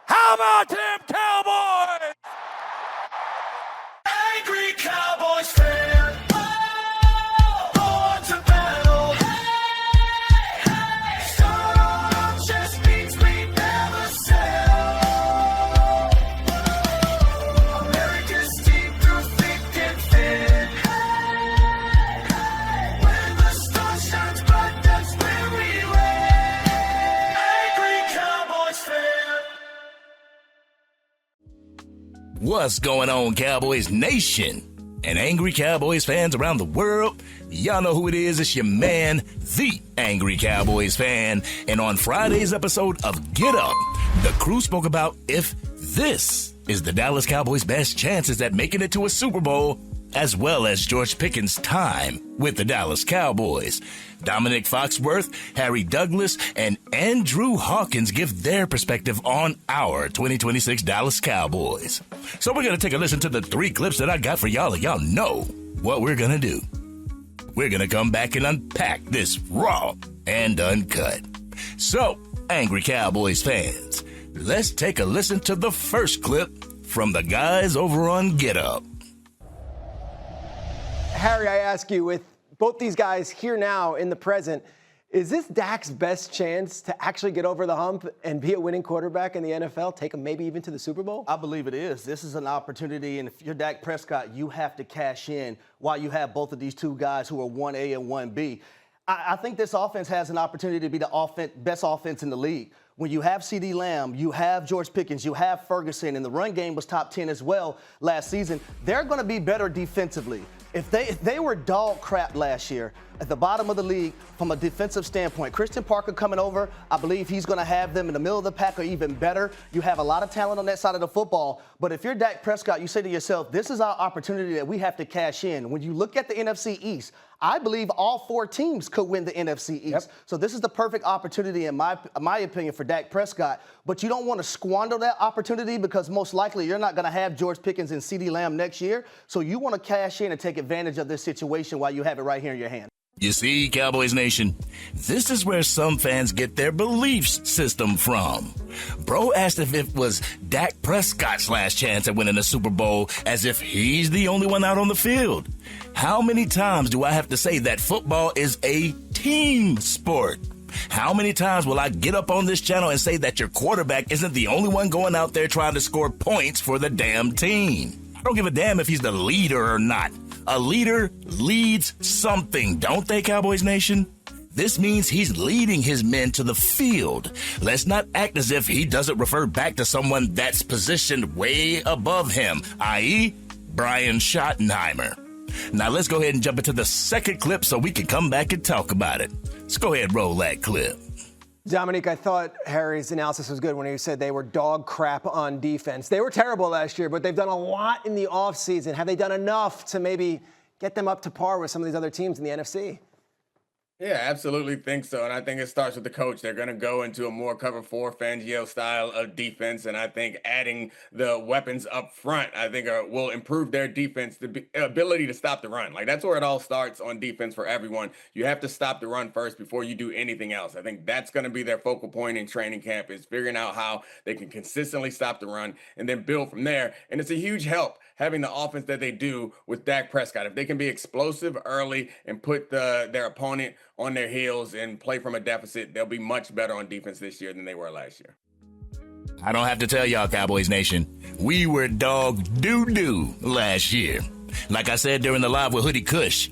How about them Cowboys? Angry Cowboys Fan. Born to battle. Some just means we never sell. America's team through thick and thin. When the sun shines bright, that's where we win. Angry Cowboys Fan. What's going on, Cowboys Nation and Angry Cowboys fans around the world? Y'all know who it is. It's your man, the Angry Cowboys Fan. And on Friday's episode of Get Up, the crew spoke about if this is the Dallas Cowboys' best chances at making it to a Super Bowl, as well as George Pickens' time with the Dallas Cowboys. Dominic Foxworth, Harry Douglas, and Andrew Hawkins give their perspective on our 2026 Dallas Cowboys. So we're going to take a listen to the 3 clips that I got for y'all, and y'all know what we're going to do. We're going to come back and unpack this raw and uncut. So, Angry Cowboys fans, let's take a listen to the first clip from the guys over on Get Up. Harry, I ask you, with both these guys here now in the present, is this Dak's best chance to actually get over the hump and be a winning quarterback in the NFL, take him maybe even to the Super Bowl? I believe it is. This is an opportunity, and if you're Dak Prescott, you have to cash in while you have both of these two guys who are 1A and 1B. I think this offense has an opportunity to be the best offense in the league. When you have CeeDee Lamb, you have George Pickens, you have Ferguson, and the run game was top 10 as well last season, they're going to be better defensively. If they were dog crap last year at the bottom of the league from a defensive standpoint, Christian Parker coming over, I believe he's going to have them in the middle of the pack or even better. You have a lot of talent on that side of the football. But if you're Dak Prescott, you say to yourself, this is our opportunity that we have to cash in. When you look at the NFC East, I believe all 4 teams could win the NFC East. Yep. So this is the perfect opportunity, in my opinion, for Dak Prescott. But you don't want to squander that opportunity because most likely you're not going to have George Pickens and CeeDee Lamb next year. So you want to cash in and take advantage of this situation while you have it right here in your hand. You see, Cowboys Nation, this is where some fans get their beliefs system from. Bro asked if it was Dak Prescott's last chance at winning a Super Bowl, as if he's the only one out on the field. How many times do I have to say that football is a team sport? How many times will I get up on this channel and say that your quarterback isn't the only one going out there trying to score points for the damn team? I don't give a damn if he's the leader or not. A leader leads something, don't they, Cowboys Nation? This means he's leading his men to the field. Let's not act as if he doesn't refer back to someone that's positioned way above him, i.e., Brian Schottenheimer. Now let's go ahead and jump into the second clip so we can come back and talk about it. Let's go ahead and roll that clip. Dominique, I thought Harry's analysis was good when he said they were dog crap on defense. They were terrible last year, but they've done a lot in the offseason. Have they done enough to maybe get them up to par with some of these other teams in the NFC? Yeah, absolutely think so. And I think it starts with the coach. They're going to go into a more cover 4 Fangio style of defense. And I think adding the weapons up front, I think will improve their defense, the ability to stop the run. Like, that's where it all starts on defense for everyone. You have to stop the run first before you do anything else. I think that's going to be their focal point in training camp, is figuring out how they can consistently stop the run and then build from there. And it's a huge help having the offense that they do with Dak Prescott. If they can be explosive early and put their opponent on their heels and play from a deficit, they'll be much better on defense this year than they were last year. I don't have to tell y'all, Cowboys Nation, we were dog doo-doo last year. Like I said during the live with Hoodie Kush,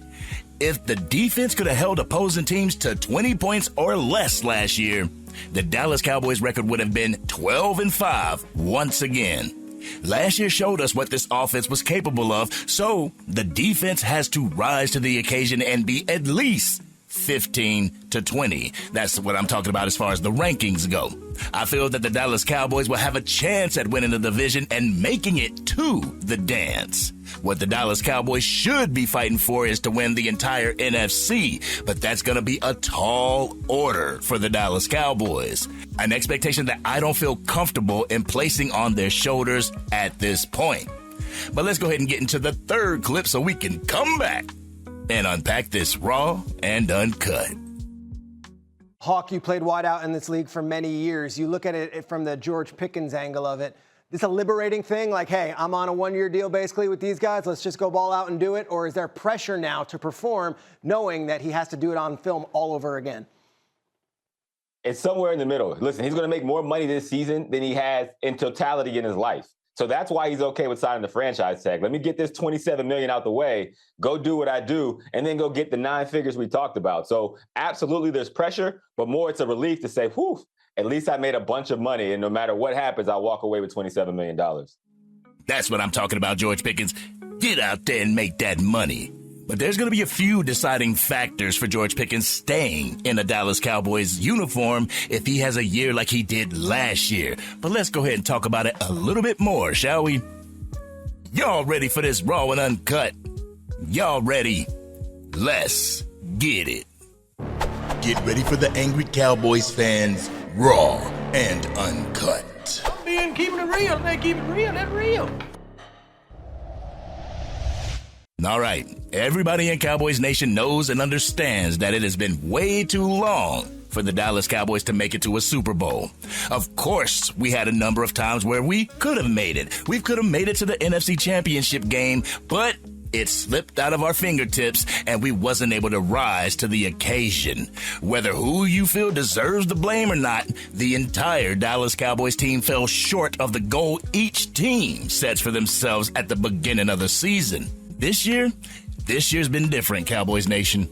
if the defense could have held opposing teams to 20 points or less last year, the Dallas Cowboys record would have been 12-5 once again. Last year showed us what this offense was capable of, so the defense has to rise to the occasion and be at least 15-20. That's what I'm talking about as far as the rankings go. I feel that the Dallas Cowboys will have a chance at winning the division and making it to the dance. What the Dallas Cowboys should be fighting for is to win the entire NFC, but that's going to be a tall order for the Dallas Cowboys. An expectation that I don't feel comfortable in placing on their shoulders at this point. But let's go ahead and get into the third clip so we can come back and unpack this raw and uncut. Hawk, you played wide out in this league for many years. You look at it from the George Pickens angle of it. This a liberating thing? Like, hey, I'm on a one-year deal basically with these guys. Let's just go ball out and do it. Or is there pressure now to perform knowing that he has to do it on film all over again? It's somewhere in the middle. Listen, he's going to make more money this season than he has in totality in his life. So that's why he's okay with signing the franchise tag. Let me get this $27 million out the way, go do what I do, and then go get the 9 figures we talked about. So absolutely there's pressure, but more it's a relief to say, whew, at least I made a bunch of money, and no matter what happens, I'll walk away with $27 million. That's what I'm talking about, George Pickens. Get out there and make that money. But there's going to be a few deciding factors for George Pickens staying in a Dallas Cowboys uniform if he has a year like he did last year. But let's go ahead and talk about it a little bit more, shall we? Y'all ready for this raw and uncut? Y'all ready? Let's get it. Get ready for the Angry Cowboys fans, raw and uncut. Man, keeping it real. Man, keep it real. That's real. All right, everybody in Cowboys Nation knows and understands that it has been way too long for the Dallas Cowboys to make it to a Super Bowl. Of course, we had a number of times where we could have made it. We could have made it to the NFC Championship game, but it slipped out of our fingertips and we wasn't able to rise to the occasion. Whether who you feel deserves the blame or not, the entire Dallas Cowboys team fell short of the goal each team sets for themselves at the beginning of the season. This year's been different, Cowboys Nation.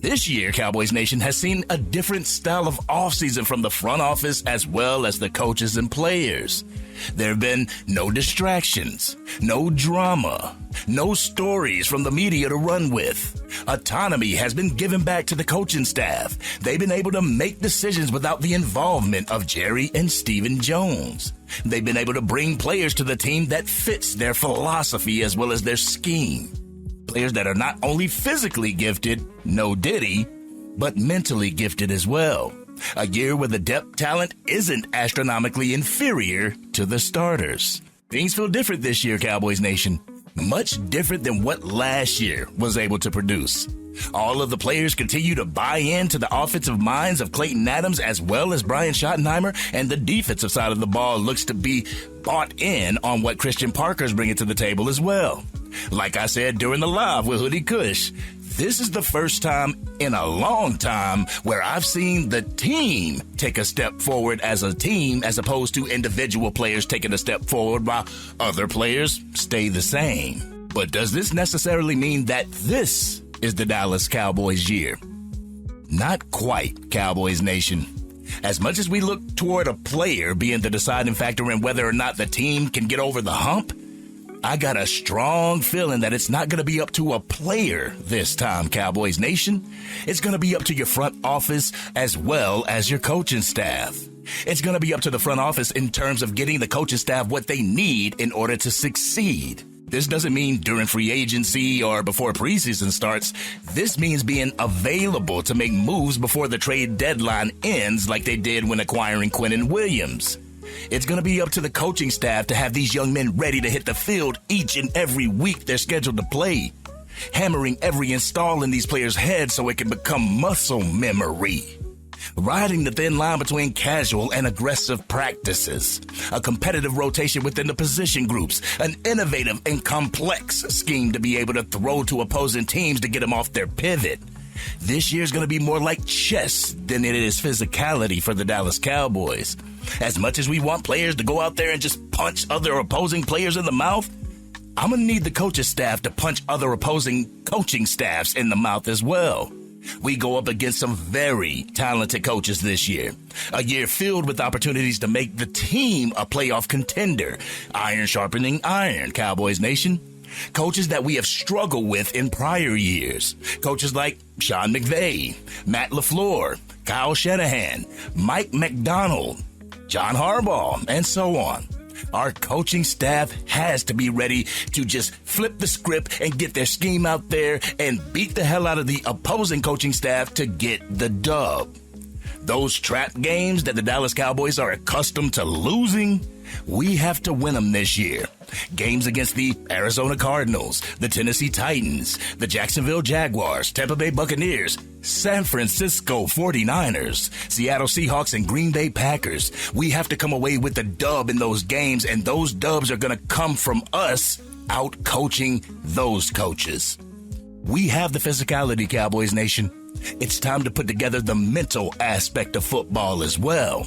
This year, Cowboys Nation has seen a different style of offseason from the front office as well as the coaches and players. There have been no distractions, no drama, no stories from the media to run with. Autonomy has been given back to the coaching staff. They've been able to make decisions without the involvement of Jerry and Stephen Jones. They've been able to bring players to the team that fits their philosophy as well as their scheme. Players that are not only physically gifted, no diddy, but mentally gifted as well. A year where the depth talent isn't astronomically inferior to the starters. Things feel different this year, Cowboys Nation. Much different than what last year was able to produce. All of the players continue to buy into the offensive minds of Clayton Adams as well as Brian Schottenheimer, and the defensive side of the ball looks to be bought in on what Christian Parker's bringing to the table as well. Like I said during the live with Hoodie Kush, this is the first time in a long time where I've seen the team take a step forward as a team as opposed to individual players taking a step forward while other players stay the same. But does this necessarily mean that this is the Dallas Cowboys year? Not quite, Cowboys Nation. As much as we look toward a player being the deciding factor in whether or not the team can get over the hump, I got a strong feeling that it's not going to be up to a player this time, Cowboys Nation. It's going to be up to your front office as well as your coaching staff. It's going to be up to the front office in terms of getting the coaching staff what they need in order to succeed. This doesn't mean during free agency or before preseason starts. This means being available to make moves before the trade deadline ends like they did when acquiring Quinnen Williams. It's going to be up to the coaching staff to have these young men ready to hit the field each and every week they're scheduled to play, hammering every install in these players' heads so it can become muscle memory. Riding the thin line between casual and aggressive practices, a competitive rotation within the position groups, an innovative and complex scheme to be able to throw to opposing teams to get them off their pivot. This year's going to be more like chess than it is physicality for the Dallas Cowboys. As much as we want players to go out there and just punch other opposing players in the mouth, I'm going to need the coaching staff to punch other opposing coaching staffs in the mouth as well. We go up against some very talented coaches this year. A year filled with opportunities to make the team a playoff contender. Iron sharpening iron, Cowboys Nation. Coaches that we have struggled with in prior years. Coaches like Sean McVay, Matt LaFleur, Kyle Shanahan, Mike McDonald, John Harbaugh, and so on. Our coaching staff has to be ready to just flip the script and get their scheme out there and beat the hell out of the opposing coaching staff to get the dub. Those trap games that the Dallas Cowboys are accustomed to losing, we have to win them this year. Games against the Arizona Cardinals, the Tennessee Titans, the Jacksonville Jaguars, Tampa Bay Buccaneers, San Francisco 49ers, Seattle Seahawks, and Green Bay Packers. We have to come away with the dub in those games, and those dubs are going to come from us out-coaching those coaches. We have the physicality, Cowboys Nation. It's time to put together the mental aspect of football as well.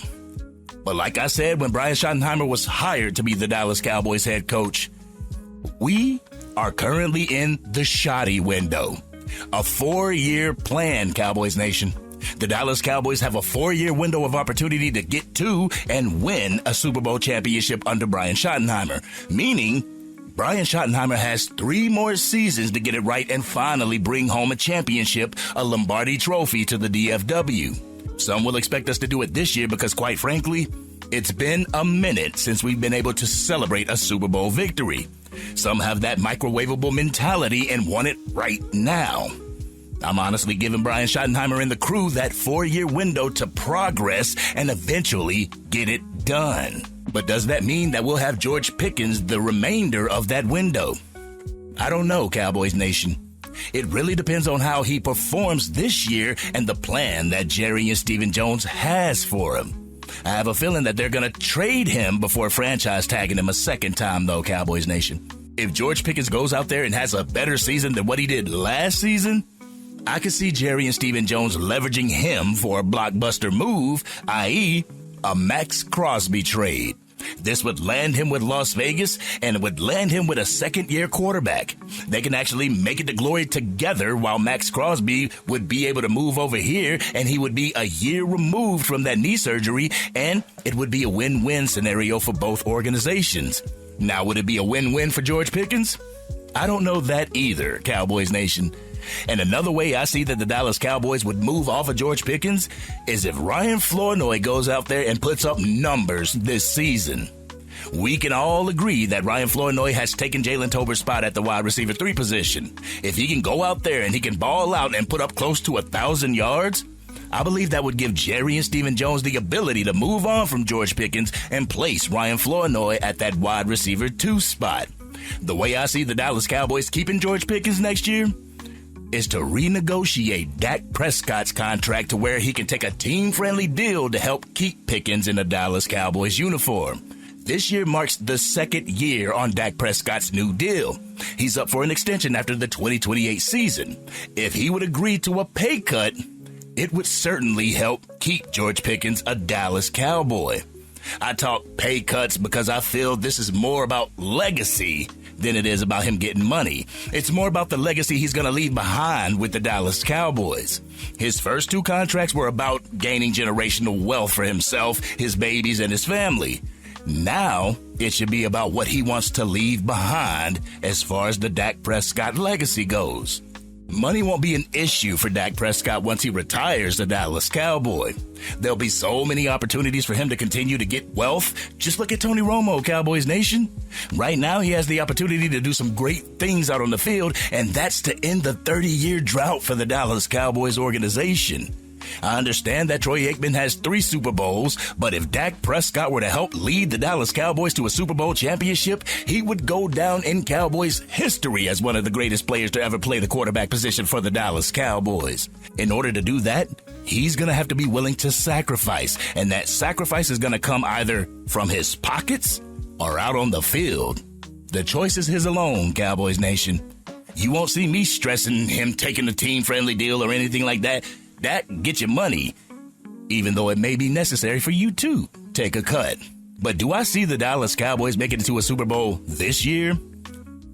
But like I said, when Brian Schottenheimer was hired to be the Dallas Cowboys head coach, we are currently in the shoddy window. A 4-year plan, Cowboys Nation. The Dallas Cowboys have a 4-year window of opportunity to get to and win a Super Bowl championship under Brian Schottenheimer, meaning Brian Schottenheimer has 3 more seasons to get it right and finally bring home a championship, a Lombardi trophy to the DFW. Some will expect us to do it this year because, quite frankly, it's been a minute since we've been able to celebrate a Super Bowl victory. Some have that microwavable mentality and want it right now. I'm honestly giving Brian Schottenheimer and the crew that 4-year window to progress and eventually get it done. But does that mean that we'll have George Pickens the remainder of that window? I don't know, Cowboys Nation. It really depends on how he performs this year and the plan that Jerry and Stephen Jones has for him. I have a feeling that they're going to trade him before franchise tagging him a second time, though, Cowboys Nation. If George Pickens goes out there and has a better season than what he did last season, I could see Jerry and Stephen Jones leveraging him for a blockbuster move, i.e., a Max Crosby trade. This would land him with Las Vegas, and it would land him with a second-year quarterback. They can actually make it to glory together while Max Crosby would be able to move over here, and he would be a year removed from that knee surgery, and it would be a win-win scenario for both organizations. Now, would it be a win-win for George Pickens? I don't know that either, Cowboys Nation. And another way I see that the Dallas Cowboys would move off of George Pickens is if Ryan Flournoy goes out there and puts up numbers this season. We can all agree that Ryan Flournoy has taken Jalen Tolbert's spot at the wide receiver 3 position. If he can go out there and he can ball out and put up close to 1,000 yards, I believe that would give Jerry and Stephen Jones the ability to move on from George Pickens and place Ryan Flournoy at that wide receiver 2 spot. The way I see the Dallas Cowboys keeping George Pickens next year is to renegotiate Dak Prescott's contract to where he can take a team-friendly deal to help keep Pickens in a Dallas Cowboys uniform. This year marks the 2nd year on Dak Prescott's new deal. He's up for an extension after the 2028 season. If he would agree to a pay cut, it would certainly help keep George Pickens a Dallas Cowboy. I talk pay cuts because I feel this is more about legacy than it is about him getting money. It's more about the legacy he's going to leave behind with the Dallas Cowboys. His first 2 contracts were about gaining generational wealth for himself, his babies, and his family. Now, it should be about what he wants to leave behind as far as the Dak Prescott legacy goes. Money won't be an issue for Dak Prescott once he retires the Dallas Cowboy. There'll be so many opportunities for him to continue to get wealth. Just look at Tony Romo, Cowboys Nation. Right now, he has the opportunity to do some great things out on the field, and that's to end the 30-year drought for the Dallas Cowboys organization. I understand that Troy Aikman has 3 Super Bowls, but if Dak Prescott were to help lead the Dallas Cowboys to a Super Bowl championship, he would go down in Cowboys history as one of the greatest players to ever play the quarterback position for the Dallas Cowboys. In order to do that, he's going to have to be willing to sacrifice, and that sacrifice is going to come either from his pockets or out on the field. The choice is his alone, Cowboys Nation. You won't see me stressing him taking a team-friendly deal or anything like that. That get you money, even though it may be necessary for you to take a cut. But do I see the Dallas Cowboys making it to a Super Bowl this year?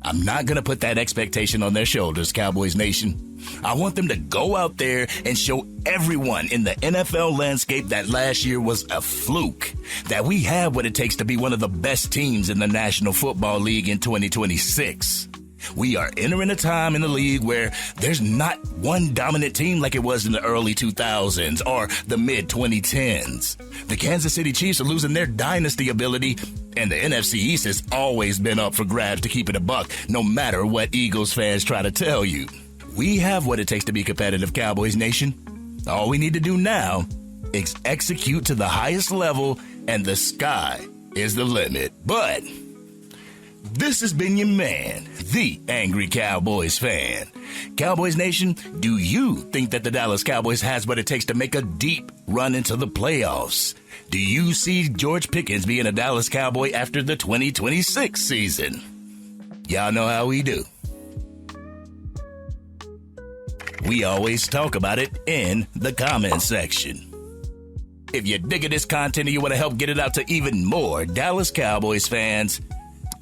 I'm not going to put that expectation on their shoulders, Cowboys Nation. I want them to go out there and show everyone in the NFL landscape that last year was a fluke, that we have what it takes to be one of the best teams in the National Football League in 2026. We are entering a time in the league where there's not one dominant team like it was in the early 2000s or the mid-2010s. The Kansas City Chiefs are losing their dynasty ability, and the NFC East has always been up for grabs to keep it a buck, no matter what Eagles fans try to tell you. We have what it takes to be competitive, Cowboys Nation. All we need to do now execute to the highest level, and the sky is the limit. But this has been your man, the Angry Cowboys Fan. Cowboys Nation, do you think that the Dallas Cowboys has what it takes to make a deep run into the playoffs? Do you see George Pickens being a Dallas Cowboy after the 2026 season? Y'all know how we do. We always talk about it in the comment section. If you're digging this content and you want to help get it out to even more Dallas Cowboys fans,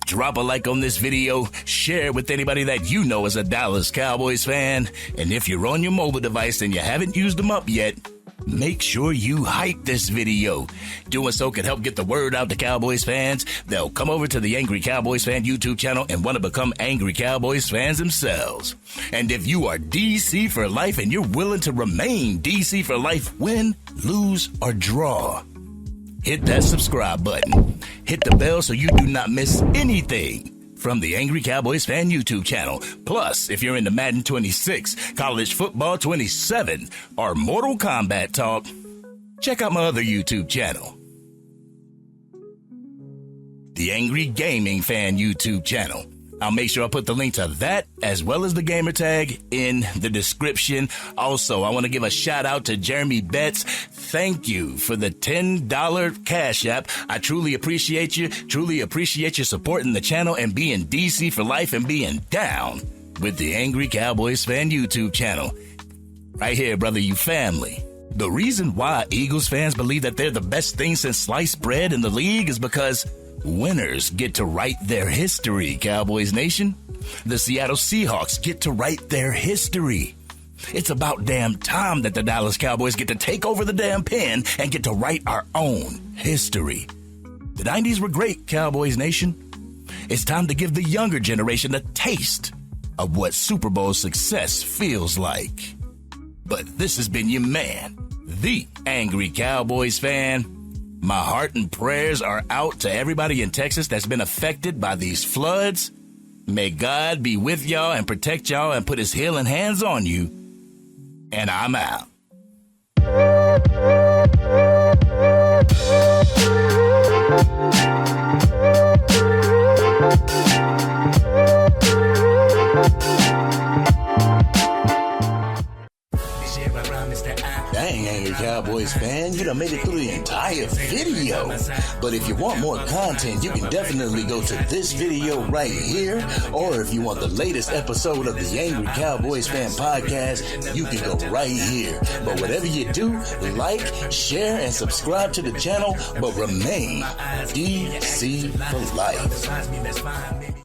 drop a like on this video, share it with anybody that you know is a Dallas Cowboys fan, and if you're on your mobile device and you haven't used them up yet, make sure you hype this video. Doing so can help get the word out to Cowboys fans. They'll come over to the Angry Cowboys Fan YouTube channel and want to become Angry Cowboys fans themselves. And if you are DC for life and you're willing to remain DC for life, win, lose, or draw, hit that subscribe button. Hit the bell so you do not miss anything from the Angry Cowboys Fan YouTube channel. Plus, if you're into Madden 26, College Football 27, or Mortal Kombat talk, check out my other YouTube channel, the Angry Gaming Fan YouTube channel. I'll make sure I put the link to that as well as the gamer tag in the description. Also, I want to give a shout out to Jeremy Betts. Thank you for the $10 Cash App. I truly appreciate you. Truly appreciate you supporting the channel and being DC for life and being down with the Angry Cowboys Fan YouTube channel. Right here, brother, you family. The reason why Eagles fans believe that they're the best thing since sliced bread in the league is because winners get to write their history, Cowboys Nation. The Seattle Seahawks get to write their history. It's about damn time that the Dallas Cowboys get to take over the damn pen and get to write our own history. The 90s were great, Cowboys Nation. It's time to give the younger generation a taste of what Super Bowl success feels like. But this has been your man, the Angry Cowboys Fan. My heart and prayers are out to everybody in Texas that's been affected by these floods. May God be with y'all and protect y'all and put his healing hands on you. And I'm out. Dang, Angry Cowboys fan, you done made it through the entire video. But if you want more content, you can definitely go to this video right here. Or if you want the latest episode of the Angry Cowboys Fan podcast, you can go right here. But whatever you do, like, share, and subscribe to the channel, but remain DC for life.